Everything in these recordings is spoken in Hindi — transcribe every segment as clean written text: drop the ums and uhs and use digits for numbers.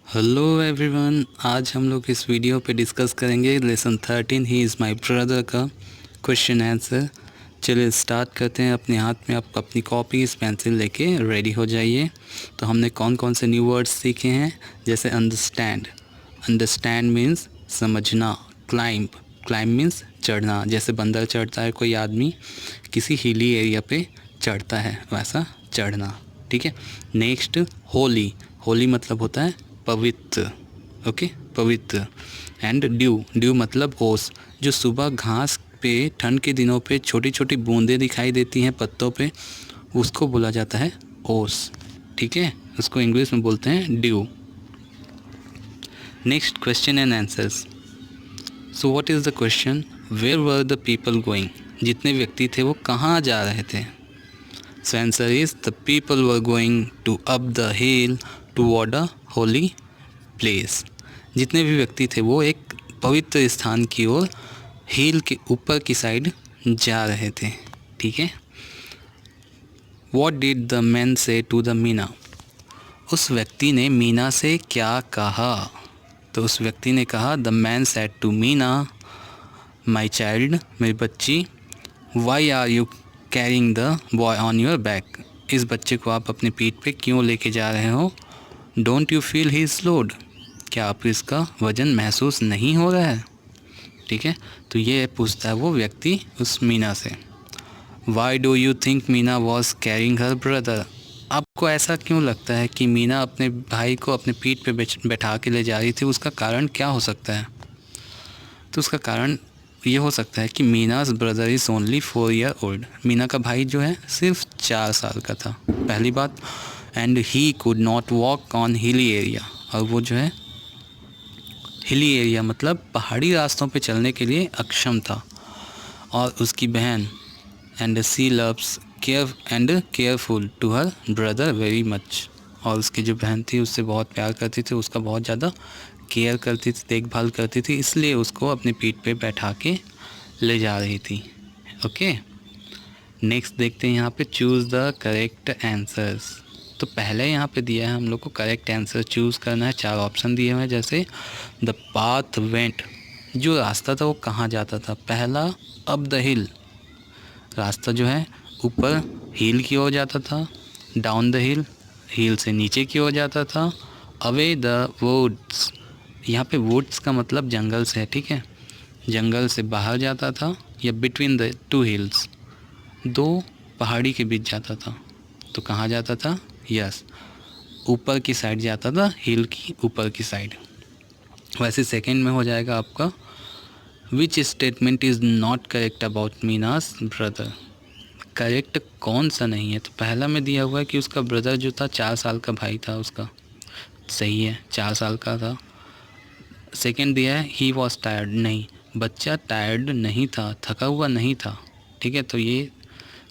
हेलो एवरीवन, आज हम लोग इस वीडियो पे डिस्कस करेंगे lesson 13 he is my brother का क्वेश्चन आंसर। चलिए स्टार्ट करते हैं। अपने हाथ में आप अपनी कॉपीज़ पेंसिल लेके रेडी हो जाइए। तो हमने कौन कौन से न्यू वर्ड्स सीखे हैं, जैसे अंडरस्टैंड। अंडरस्टैंड मीन्स समझना। क्लाइंब, क्लाइंब मीन्स चढ़ना, जैसे बंदर चढ़ता है कोई आदमी किसी हिली एरिया पे चढ़ता है, वैसा चढ़ना। ठीक है। नेक्स्ट होली, होली मतलब होता है पवित्र। ओके, पवित्र। एंड ड्यू, ड्यू मतलब ओस, जो सुबह घास पे ठंड के दिनों पे छोटी छोटी बूंदें दिखाई देती हैं पत्तों पे, उसको बोला जाता है ओस। ठीक है, उसको इंग्लिश में बोलते हैं due. Next question and answers. So what is the question, where were the people going, जितने व्यक्ति थे वो कहाँ जा रहे थे। So answer is the people were going to up the hill toward a holy place. जितने भी व्यक्ति थे वो एक पवित्र स्थान की ओर हिल के ऊपर की साइड जा रहे थे। ठीक है। वॉट डिड द मैन से टू द मीना, उस व्यक्ति ने मीना से क्या कहा। तो उस व्यक्ति ने कहा, the man said to Meena, my child, मेरी बच्ची, why are you carrying the boy on your back, इस बच्चे को आप अपनी पीठ पे क्यों लेके जा रहे हो। Don't you feel his load, क्या आप इसका वज़न महसूस नहीं हो रहा है। ठीक है। तो ये पूछता है वो व्यक्ति उस मीना से। Why do you think Meena was carrying her brother, आपको ऐसा क्यों लगता है कि मीना अपने भाई को अपने पीठ पे बैठा के ले जा रही थी, उसका कारण क्या हो सकता है। तो उसका कारण ये हो सकता है कि Meena's brother is only 4 year old, Meena का भाई जो है सिर्फ 4 साल का था, पहली बात। And he could not walk on hilly area, और वो जो है हिली एरिया मतलब पहाड़ी रास्तों पे चलने के लिए अक्षम था। और उसकी बहन, and she loves care and careful to her brother very much, और उसकी जो बहन थी उससे बहुत प्यार करती थी, उसका बहुत ज़्यादा केयर करती थी, देखभाल करती थी, इसलिए उसको अपनी पीठ पे बैठा के ले जा रही थी। ओके। नेक्स्ट देखते हैं यहाँ पे, चूज़ द करेक्ट आंसर्स। तो पहले यहाँ पे दिया है हम लोग को करेक्ट आंसर चूज़ करना है, 4 ऑप्शन दिए हुए हैं, जैसे द पाथ वेंट, जो रास्ता था वो कहाँ जाता था। पहला, अप द हिल, रास्ता जो है ऊपर हिल की ओर जाता था। डाउन द हिल, हिल से नीचे की ओर जाता था। अवे द वुड्स, यहाँ पे वुड्स का मतलब जंगल से है। ठीक है, जंगल से बाहर जाता था, या बिटवीन द 2 हिल्स, 2 पहाड़ी के बीच जाता था। तो कहाँ जाता था, यस, ऊपर की साइड जाता था, हिल की ऊपर की साइड। वैसे सेकंड में हो जाएगा आपका, which statement is not correct about Meena's brother, correct कौन सा नहीं है। तो पहला में दिया हुआ है कि उसका ब्रदर जो था 4 साल का भाई था उसका, सही है, 4 साल का था। सेकंड दिया है ही वॉज टायर्ड, नहीं, बच्चा टायर्ड नहीं था, थका हुआ नहीं था। ठीक है, तो ये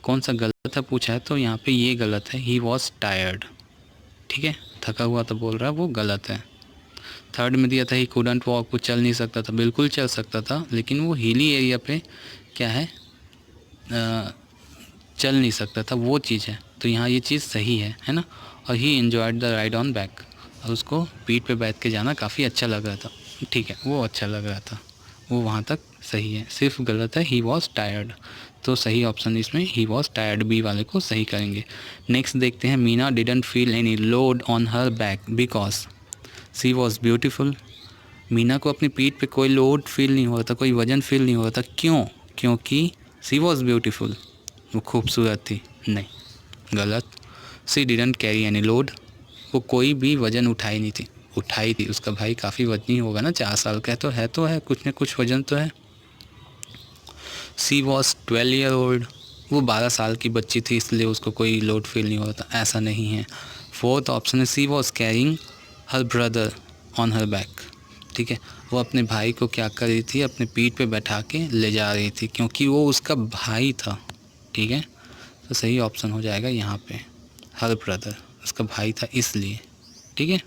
कौन सा गलत है पूछा है, तो यहाँ पे ये गलत है, ही वॉज टायर्ड। ठीक है, थका हुआ तो बोल रहा है वो गलत है। थर्ड में दिया था ही कुडंट वॉक, वो चल नहीं सकता था, बिल्कुल चल सकता था, लेकिन वो हिली एरिया पे क्या है, चल नहीं सकता था, वो चीज़ है। तो यहाँ ये चीज़ सही है ना। और he enjoyed the ride on back, और उसको पीठ पे बैठ के जाना काफ़ी अच्छा लग रहा था। ठीक है, वो अच्छा लग रहा था, वो वहाँ तक सही है। सिर्फ गलत है ही वॉज टायर्ड, तो सही ऑप्शन इसमें ही वॉज टायर्ड, बी वाले को सही करेंगे। नेक्स्ट देखते हैं, Meena didn't feel any load on her back because she was beautiful, Meena को अपनी पीठ पे कोई लोड फील नहीं हो रहा था, कोई वजन फील नहीं हो रहा था, क्यों, क्योंकि सी वॉज ब्यूटीफुल, वो खूबसूरत थी। नहीं, गलत। सी डिडंट कैरी एनी लोड, वो कोई भी वज़न उठाई नहीं थी, उठाई थी, उसका भाई काफ़ी वजनी होगा ना, 4 साल का तो है कुछ न कुछ वज़न तो है। सी वॉज 12 ईयर ओल्ड, वो 12 साल की बच्ची थी, इसलिए उसको कोई लोड फील नहीं हो रहा था, ऐसा नहीं है। फोर्थ ऑप्शन है, she was carrying her brother on her back. ठीक है, वो अपने भाई को क्या कर रही थी, अपने पीठ पे बैठा के ले जा रही थी, क्योंकि वो उसका भाई था। ठीक है, तो सही ऑप्शन हो जाएगा यहाँ पे, हर ब्रदर, उसका भाई था इसलिए। ठीक है,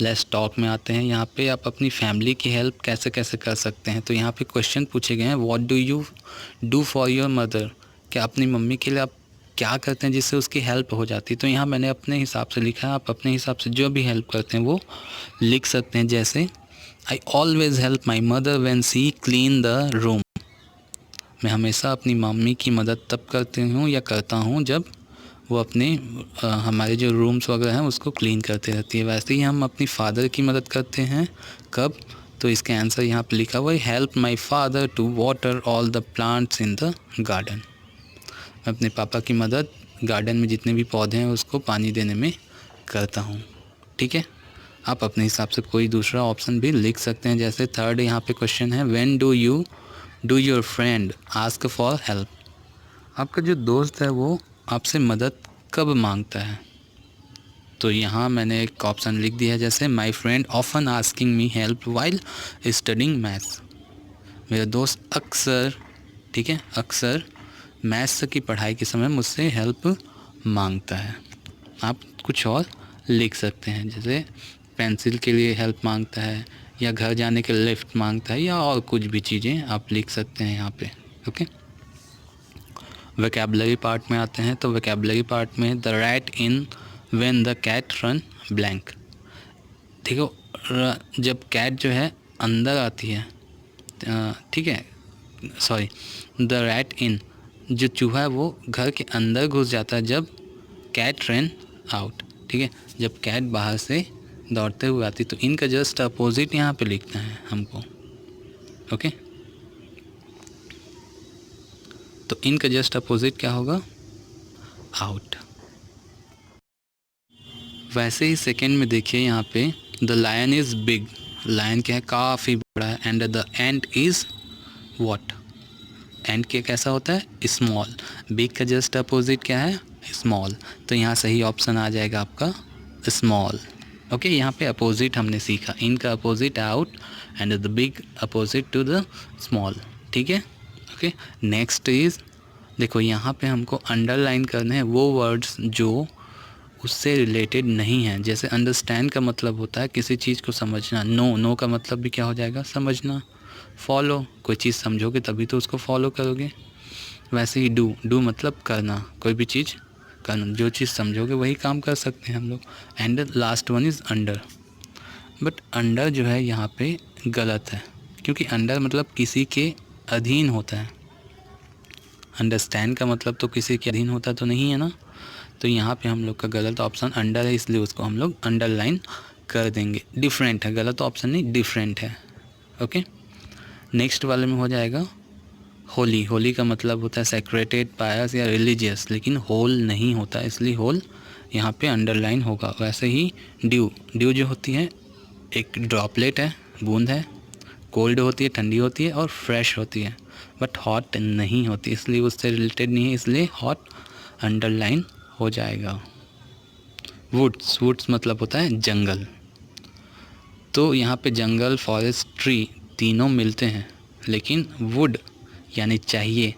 लेट्स टॉक में आते हैं। यहाँ पे आप अपनी फैमिली की हेल्प कैसे कैसे कर सकते हैं। तो यहाँ पे क्वेश्चन पूछे गए हैं, what do you do for your mother, क्या अपनी मम्मी के लिए आप क्या करते हैं जिससे उसकी हेल्प हो जाती है। तो यहाँ मैंने अपने हिसाब से लिखा है, आप अपने हिसाब से जो भी हेल्प करते हैं वो लिख सकते हैं। जैसे I always help my mother when she clean the room. मैं हमेशा अपनी मम्मी की मदद तब करती हूँ या करता हूँ जब वो अपने हमारे जो रूम्स वगैरह हैं उसको क्लीन करते रहती है। वैसे ही हम अपनी फादर की मदद करते हैं कब, तो इसका आंसर यहाँ पे लिखा हुआ है help my father to water all the plants in the garden. मैं अपने पापा की मदद गार्डन में जितने भी पौधे हैं उसको पानी देने में करता हूँ। ठीक है, आप अपने हिसाब से कोई दूसरा ऑप्शन भी लिख सकते हैं। जैसे थर्ड यहाँ पे क्वेश्चन है when do your friend ask for help. आपका जो दोस्त है वो आपसे मदद कब मांगता है? तो यहाँ मैंने एक ऑप्शन लिख दिया है, जैसे my friend often asking me help while studying maths. मेरा दोस्त अक्सर, ठीक है, अक्सर मैथ्स की पढ़ाई के समय मुझसे हेल्प मांगता है। आप कुछ और लिख सकते हैं, जैसे पेंसिल के लिए हेल्प मांगता है, या घर जाने के लिए लिफ्ट मांगता है, या और कुछ भी चीज़ें आप लिख सकते हैं यहाँ पे। ओके, वोकैबुलरी पार्ट में आते हैं। तो वोकैबुलरी पार्ट में the rat in when the cat run blank. देखो, जब कैट जो है अंदर आती है, ठीक है, सॉरी, द रैट इन, जो चूहा है वो घर के अंदर घुस जाता है जब कैट रन आउट। ठीक है, जब कैट बाहर से दौड़ते हुए आती, तो इनका जस्ट अपोजिट यहाँ पे लिखना है हमको। ओके, तो इनका जस्ट अपोजिट क्या होगा? आउट। वैसे ही सेकेंड में देखिए यहाँ पे the lion is big. Lion क्या है? काफ़ी बड़ा है। And the ant is what? Ant क्या कैसा होता है? स्मॉल। बिग का जस्ट अपोजिट क्या है? स्मॉल। तो यहाँ सही ऑप्शन आ जाएगा आपका स्मॉल। ओके, यहाँ पे अपोजिट हमने सीखा, इनका opposite out and the big opposite to the small. ठीक है, ओके। नेक्स्ट इज़, देखो यहाँ पे हमको अंडरलाइन करने हैं वो वर्ड्स जो उससे रिलेटेड नहीं हैं। जैसे अंडरस्टैंड का मतलब होता है किसी चीज़ को समझना। नो का मतलब भी क्या हो जाएगा? समझना। फॉलो, कोई चीज़ समझोगे तभी तो उसको फॉलो करोगे। वैसे ही डू मतलब करना, कोई भी चीज़ करना, जो चीज़ समझोगे वही काम कर सकते हैं हम लोग। And last one is under. But under जो है यहाँ पे गलत है, क्योंकि अंडर मतलब किसी के अधीन होता है। अंडरस्टैंड का मतलब तो किसी के अधीन होता तो नहीं है ना। तो यहाँ पे हम लोग का गलत ऑप्शन अंडर है, इसलिए उसको हम लोग अंडरलाइन कर देंगे। डिफरेंट है, गलत ऑप्शन नहीं, डिफरेंट है। ओके, नेक्स्ट वाले में हो जाएगा होली। होली का मतलब होता है सेक्रेटेड, पायस या रिलीजियस, लेकिन होल नहीं होता, इसलिए होल यहाँ पे अंडरलाइन होगा। वैसे ही ड्यू जो होती है एक ड्रॉपलेट है, बूंद है, कोल्ड होती है, ठंडी होती है, और फ्रेश होती है, बट हॉट नहीं होती, इसलिए उससे रिलेटेड नहीं है, इसलिए हॉट अंडरलाइन हो जाएगा। वुड्स मतलब होता है जंगल। तो यहाँ पे जंगल, फॉरेस्ट, ट्री तीनों मिलते हैं, लेकिन वुड यानी चाहिए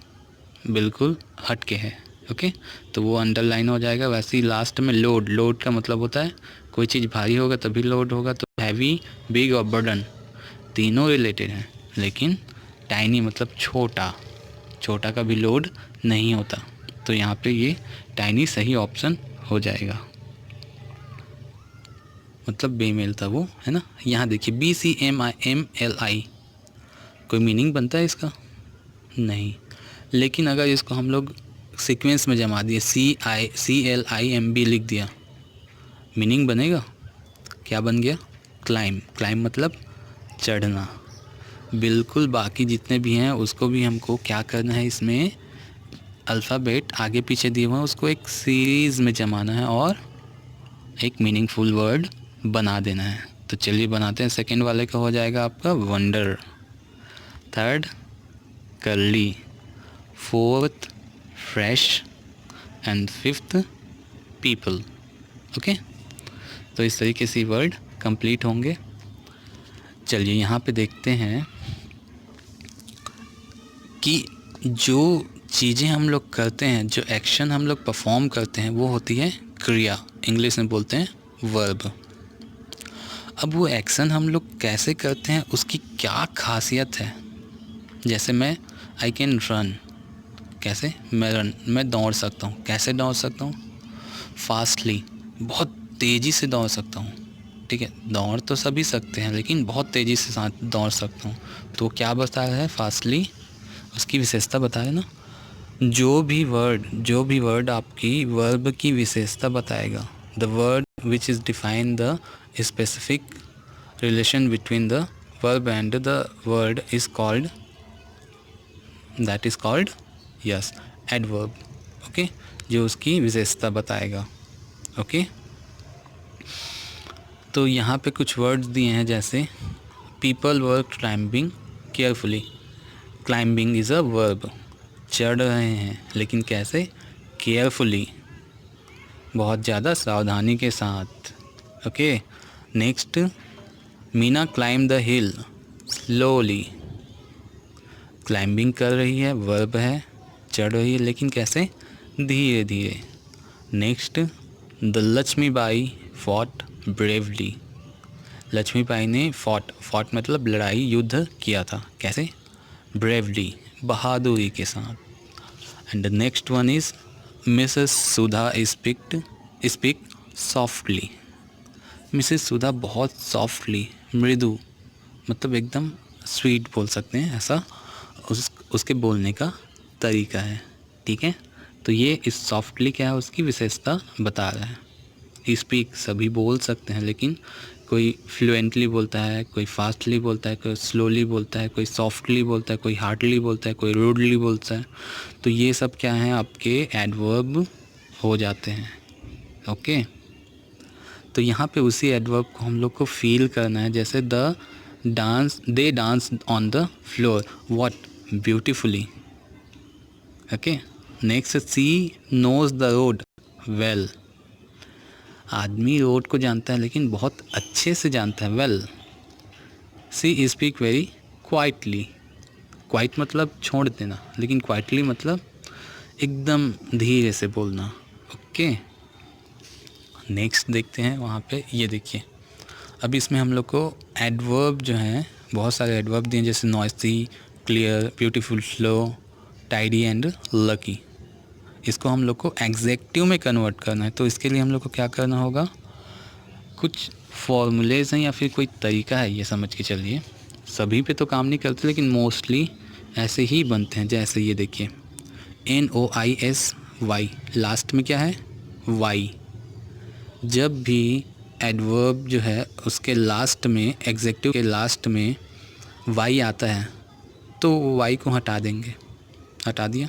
बिल्कुल हट के है। ओके, तो वो अंडरलाइन हो जाएगा। वैसे ही लास्ट में लोड का मतलब होता है कोई चीज़ भारी होगा तभी लोड होगा। तो हैवी, बिग और बर्डन तीनों रिलेटेड हैं, लेकिन टाइनी मतलब छोटा का भी लोड नहीं होता। तो यहाँ पे ये टाइनी सही ऑप्शन हो जाएगा, मतलब बेमेल था वो, है ना। यहाँ देखिए BCMIMLI, कोई मीनिंग बनता है इसका? नहीं। लेकिन अगर इसको हम लोग सीक्वेंस में जमा दिए, CLIMB लिख दिया, मीनिंग बनेगा? क्या बन गया? क्लाइम मतलब चढ़ना। बिल्कुल बाकी जितने भी हैं उसको भी हमको क्या करना है, इसमें अल्फ़ाबेट आगे पीछे दिए हुए हैं उसको एक सीरीज़ में जमाना है और एक मीनिंगफुल वर्ड बना देना है। तो चलिए बनाते हैं। सेकंड वाले का हो जाएगा आपका wonder, third curly, fourth fresh and fifth people. Okay, तो इस तरीके से वर्ड कंप्लीट होंगे। चलिए यहाँ पे देखते हैं कि जो चीज़ें हम लोग करते हैं, जो एक्शन हम लोग परफॉर्म करते हैं, वो होती है क्रिया, इंग्लिश में बोलते हैं वर्ब। अब वो एक्शन हम लोग कैसे करते हैं, उसकी क्या खासियत है? जैसे मैं आई कैन रन, कैसे? मैं रन, मैं दौड़ सकता हूँ। कैसे दौड़ सकता हूँ? फास्टली, बहुत तेज़ी से दौड़ सकता हूँ। ठीक है, दौड़ तो सभी सकते हैं लेकिन बहुत तेज़ी से साथ दौड़ सकता हूँ। तो क्या बता रहा है? फास्टली, उसकी विशेषता बता रहे ना। जो भी वर्ड आपकी वर्ब की विशेषता बताएगा, the word which is define the specific relation between the verb and the word is called, that is called yes adverb. Okay, जो उसकी विशेषता बताएगा। ओके, तो यहाँ पे कुछ वर्ड्स दिए हैं, जैसे people were climbing carefully. Climbing is a verb, चढ़ रहे हैं, लेकिन कैसे? केयरफुली, बहुत ज़्यादा सावधानी के साथ। Okay, next, Meena climb the hill slowly. Climbing कर रही है, वर्ब है, चढ़ रही है, लेकिन कैसे? धीरे धीरे। Next, the Lakshmibai fought bravely. Lakshmibai ने फॉट मतलब लड़ाई, युद्ध किया था। कैसे? ब्रेवली, बहादुरी के साथ। And the next one is Mrs Sudha speak softly. Mrs Sudha बहुत सॉफ्टली, मृदु, मतलब एकदम स्वीट बोल सकते हैं, ऐसा उसके बोलने का तरीका है। ठीक है, तो ये इस सॉफ्टली क्या है, उसकी विशेषता बता रहा है। स्पीक सभी बोल सकते हैं, लेकिन कोई फ्लुएंटली बोलता है, कोई फास्टली बोलता है, कोई स्लोली बोलता है, कोई सॉफ्टली बोलता है, कोई हार्डली बोलता है, कोई रूडली बोलता है। तो ये सब क्या हैं? आपके एडवर्ब हो जाते हैं। ओके, तो यहाँ पे उसी एडवर्ब को हम लोग को फील करना है, जैसे they dance on the floor, what beautifully. Okay, next, she knows the road well. आदमी रोड को जानता है, लेकिन बहुत अच्छे से जानता है, well. She speak very quietly. Quite मतलब छोड़ देना, लेकिन क्वाइटली मतलब एकदम धीरे से बोलना। ओके, नेक्स्ट देखते हैं वहाँ पे, ये देखिए। अब इसमें हम लोग को एडवर्ब जो हैं, बहुत सारे एडवर्ब दिए, जैसे noisy, clear, beautiful, slow, tidy and lucky. इसको हम लोग को एग्जेक्टिव में कन्वर्ट करना है, तो इसके लिए हम लोग को क्या करना होगा? कुछ फॉर्मूलेज हैं या फिर कोई तरीका है, ये समझ के चलिए। सभी पे तो काम नहीं करते, लेकिन मोस्टली ऐसे ही बनते हैं। जैसे ये देखिए, NOISY, लास्ट में क्या है? वाई। जब भी एडवर्ब जो है उसके लास्ट में, एग्जेक्टिव के लास्ट में वाई आता है, तो वाई को हटा देंगे। हटा दिया,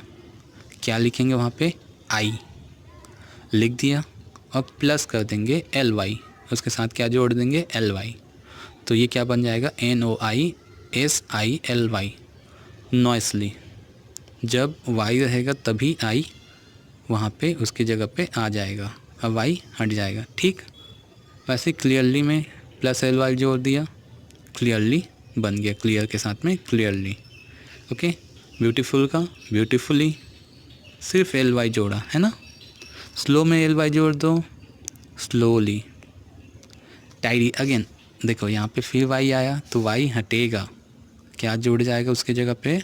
क्या लिखेंगे वहाँ पे? आई लिख दिया, और प्लस कर देंगे LY, उसके साथ क्या जोड़ देंगे? LY। तो ये क्या बन जाएगा? NOISILY, नॉइसली। जब वाई रहेगा तभी आई वहाँ पे उसकी जगह पे आ जाएगा, अब वाई हट जाएगा। ठीक, वैसे क्लियरली में प्लस LY जोड़ दिया, क्लियरली बन गया, क्लियर के साथ में क्लियरली। ओके, ब्यूटीफुल का ब्यूटीफुली, सिर्फ LY जोड़ा है ना। स्लो में LY जोड़ दो, स्लोली। टाइडी, अगेन देखो यहाँ पे फिर वाई आया, तो वाई हटेगा, क्या जोड़ जाएगा उसके जगह पे?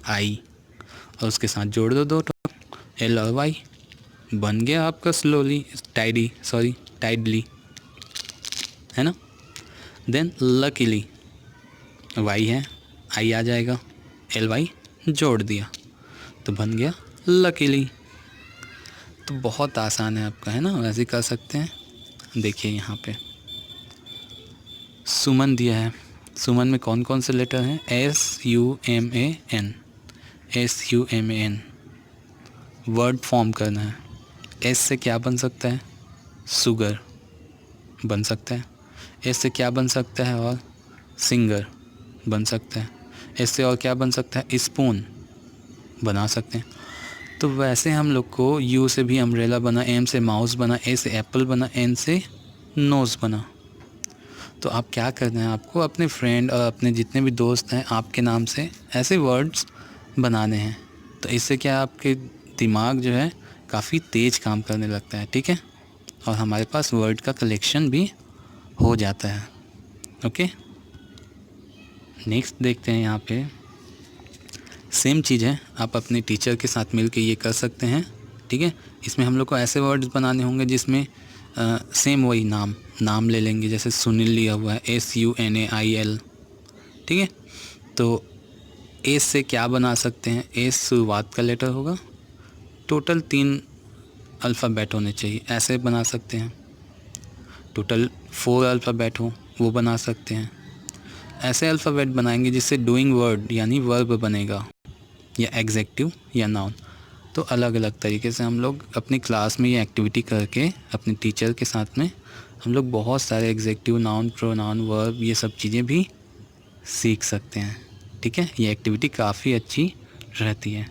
आई, और उसके साथ जोड़ दो दो L और Y, बन गया आपका स्लोली, टाइडली, है ना। देन लकीली, वाई है, आई आ जाएगा, LY जोड़ दिया, तो बन गया लकीली। तो बहुत आसान है आपका, है ना, वैसे कर सकते हैं। देखिए यहाँ पे सुमन दिया है, सुमन में कौन कौन से लेटर हैं? SUMAN, वर्ड फॉर्म करना है। S से क्या बन सकता है? सुगर बन सकता है। S से क्या बन सकता है? और सिंगर बन सकता है। S से और क्या बन सकता है? स्पून बना सकते हैं। तो वैसे हम लोग को U से भी अम्ब्रेला बना, M से माउस बना, A से एप्पल बना, N से नोज़ बना। तो आप क्या करना है, आपको अपने फ्रेंड और अपने जितने भी दोस्त हैं आपके नाम से ऐसे वर्ड्स बनाने हैं। तो इससे क्या, आपके दिमाग जो है काफ़ी तेज़ काम करने लगता है। ठीक है, और हमारे पास वर्ड का कलेक्शन भी हो जाता है। ओके, नेक्स्ट देखते हैं यहाँ पे, सेम चीज़ है, आप अपने टीचर के साथ मिल के ये कर सकते हैं, ठीक है। इसमें हम लोग को ऐसे वर्ड्स बनाने होंगे जिसमें सेम वही नाम ले लेंगे, जैसे सुनील लिया हुआ है SUNAIL, ठीक है। तो एस से क्या बना सकते हैं, एस शुरुआत का लेटर होगा, टोटल 3 अल्फ़ाबेट होने चाहिए, ऐसे बना सकते हैं। टोटल 4 अल्फ़ाबेट हो वो बना सकते हैं। ऐसे अल्फ़ाबेट बनाएंगे जिससे डूइंग वर्ड यानी वर्ब बनेगा, या एग्जेक्टिव या नाउन। तो अलग अलग तरीके से हम लोग अपनी क्लास में ये एक्टिविटी करके अपने टीचर के साथ में हम लोग बहुत सारे एग्जेक्टिव, नाउन, प्रोनाउन, वर्ब, ये सब चीज़ें भी सीख सकते हैं, ठीक है। ये एक्टिविटी काफ़ी अच्छी रहती है।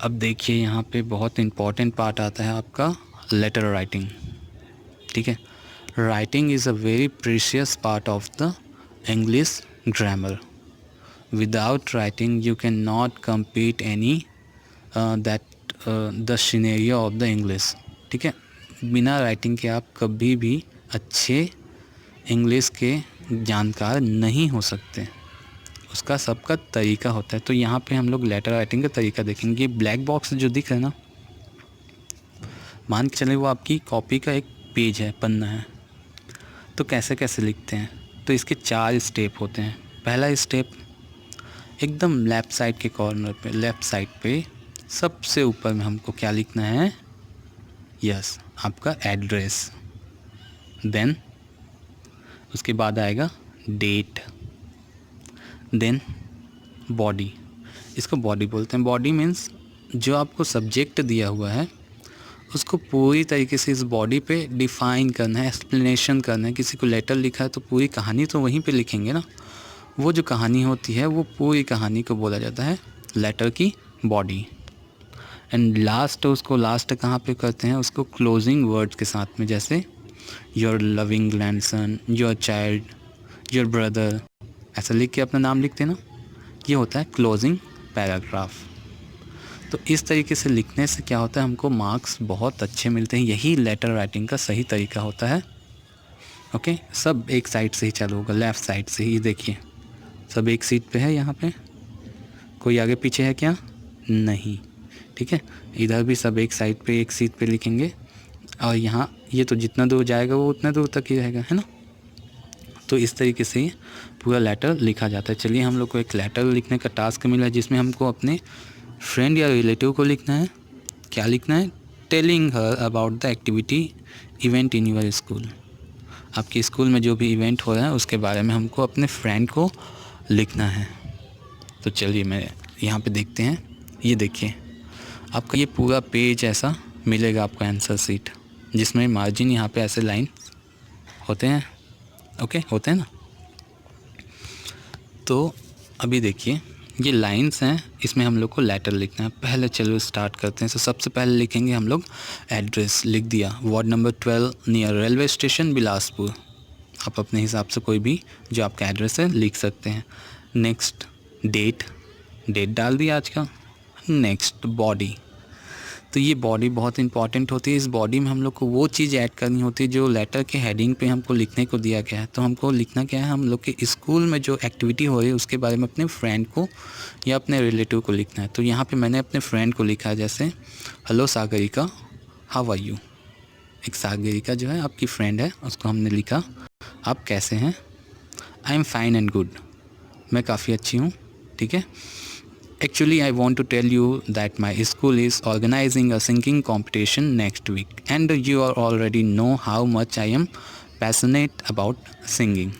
अब देखिए यहाँ पे बहुत इम्पॉर्टेंट पार्ट आता है आपका लेटर राइटिंग, ठीक है। Writing is a very precious part of the English grammar. Without writing you can not compete any the scenario of the English, ठीक है। बिना राइटिंग के आप कभी भी अच्छे इंग्लिश के जानकार नहीं हो सकते, उसका सबका तरीका होता है। तो यहाँ पे हम लोग लेटर राइटिंग का तरीका देखेंगे। ब्लैक बॉक्स जो दिख रहा है ना, मान के चले वो आपकी कॉपी का एक पेज है, पन्ना है। तो कैसे कैसे लिखते हैं, तो इसके 4 स्टेप होते हैं। पहला स्टेप, एकदम लेफ़्ट साइड के कॉर्नर पे, लेफ़्ट साइड पे सबसे ऊपर में हमको क्या लिखना है, यस, आपका एड्रेस। देन उसके बाद आएगा डेट, देन बॉडी। इसको बॉडी बोलते हैं। बॉडी मीन्स जो आपको सब्जेक्ट दिया हुआ है उसको पूरी तरीके से इस बॉडी पे डिफ़ाइन करना है, एक्सप्लेनेशन करना है। किसी को लेटर लिखा है तो पूरी कहानी तो वहीं पे लिखेंगे ना, वो जो कहानी होती है वो पूरी कहानी को बोला जाता है लेटर की बॉडी। एंड लास्ट, उसको लास्ट कहाँ पे करते हैं, उसको क्लोजिंग वर्ड्स के साथ में, जैसे your loving grandson, your child, your brother, ऐसा लिख के अपना नाम लिखते हैं ना, ये होता है क्लोजिंग पैराग्राफ। तो इस तरीके से लिखने से क्या होता है, हमको मार्क्स बहुत अच्छे मिलते हैं। यही लेटर राइटिंग का सही तरीका होता है। ओके, सब एक साइड से ही चालू होगा, लेफ़्ट साइड से ही। देखिए सब एक सीट पे है, यहाँ पे कोई आगे पीछे है क्या, नहीं, ठीक है। इधर भी सब एक साइड पे, एक सीट पे लिखेंगे। और यहाँ ये तो जितना दूर जाएगा वो उतना दूर तक ही रहेगा, है ना। तो इस तरीके से पूरा लेटर लिखा जाता है। चलिए, हम लोग को एक लेटर लिखने का टास्क मिला है जिसमें हमको अपने फ्रेंड या रिलेटिव को लिखना है। क्या लिखना है, telling her about the activity event in your school. आपके स्कूल में जो भी इवेंट हो रहा है उसके बारे में हमको अपने फ्रेंड को लिखना है। तो चलिए मैं यहाँ पे देखते हैं। ये देखिए आपका ये पूरा पेज ऐसा मिलेगा आपको आंसर शीट, जिसमें मार्जिन यहाँ पे ऐसे लाइन होते हैं, ओके, होते हैं ना। तो अभी देखिए ये लाइंस हैं, इसमें हम लोग को लेटर लिखना है। पहले चलो स्टार्ट करते हैं। तो सबसे पहले लिखेंगे हम लोग एड्रेस, लिख दिया, ward number 12 near railway station Bilaspur. आप अपने हिसाब से कोई भी जो आपका एड्रेस है लिख सकते हैं। नेक्स्ट डेट डाल दिया आज का। नेक्स्ट बॉडी, तो ये बॉडी बहुत इंपॉर्टेंट होती है। इस बॉडी में हम लोग को वो चीज़ ऐड करनी होती है जो लेटर के हेडिंग पे हमको लिखने को दिया गया है। तो हमको लिखना क्या है, हम लोग के स्कूल में जो एक्टिविटी हो रही है उसके बारे में अपने फ्रेंड को या अपने रिलेटिव को लिखना है। तो यहाँ पे मैंने अपने फ्रेंड को लिखा है, जैसे hello Sagarika, how are you. एक सागरिका जो है आपकी फ्रेंड है, उसको हमने लिखा आप कैसे हैं, I am fine and good, मैं काफ़ी अच्छी हूँ, ठीक है। Actually, I want to tell you that my school is organizing a singing competition next week, and you are already know how much I am passionate about singing.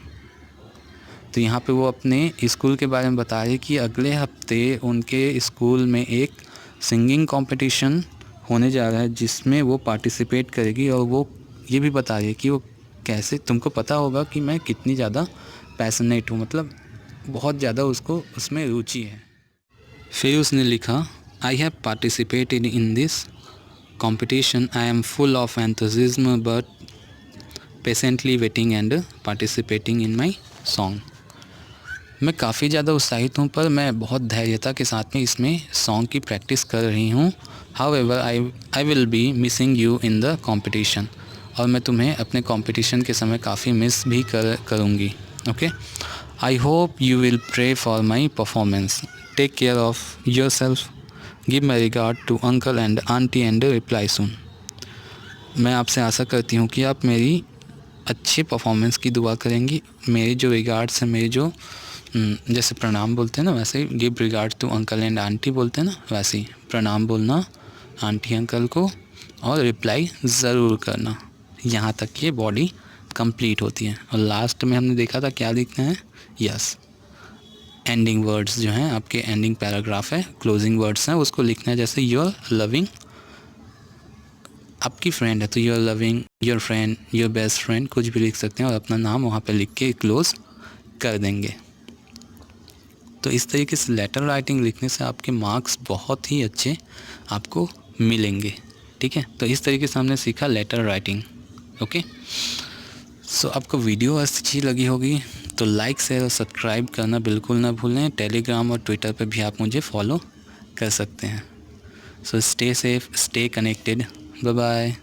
तो यहाँ पे वो अपने स्कूल के बारे में बता रही कि अगले हफ्ते उनके स्कूल में एक सिंगिंग कंपटीशन होने जा रहा है जिसमें वो पार्टिसिपेट करेगी। और वो ये भी बता रही है कि वो कैसे, तुमको पता होगा कि मैं कितनी ज़्यादा पैशनेट हूँ, मतलब बहुत ज़्यादा उसको उसमें रुचि है। फिर उसने लिखा I have participated in this competition, I am full of enthusiasm but patiently waiting and participating in my song. मैं काफ़ी ज़्यादा उत्साहित हूँ पर मैं बहुत धैर्यता के साथ में इसमें सॉन्ग की प्रैक्टिस कर रही हूँ। However I will be missing you in the competition, और मैं तुम्हें अपने कॉम्पिटिशन के समय काफ़ी मिस भी करूँगी। Okay, I hope you will pray for my performance, take care of your self, give my regard to uncle and aunty and reply soon. मैं आपसे आशा करती हूँ कि आप मेरी अच्छे परफॉर्मेंस की दुआ करेंगी। मेरे जो रिगार्ड्स हैं, मेरे जो जैसे प्रणाम बोलते हैं ना, वैसे ही give regard to uncle and aunty बोलते हैं ना, वैसे ही प्रणाम बोलना आंटी अंकल को और रिप्लाई ज़रूर करना। यहाँ तक ये बॉडी कंप्लीट होती है। और लास्ट में हमने देखा था क्या लिखना है, यस एंडिंग वर्ड्स जो हैं, आपके एंडिंग पैराग्राफ है, क्लोजिंग वर्ड्स हैं, उसको लिखना है। जैसे योर लविंग, आपकी फ्रेंड है तो your loving your friend, your best friend, कुछ भी लिख सकते हैं और अपना नाम वहाँ पे लिख के क्लोज़ कर देंगे। तो इस तरीके से लेटर राइटिंग लिखने से आपके मार्क्स बहुत ही अच्छे आपको मिलेंगे। ठीक है, तो इस तरीके से हमने सीखा लेटर राइटिंग। ओके, सो आपको वीडियो अच्छी लगी होगी तो लाइक शेयर और सब्सक्राइब करना बिल्कुल ना भूलें। टेलीग्राम और ट्विटर पे भी आप मुझे फॉलो कर सकते हैं। So stay safe, stay connected, bye bye.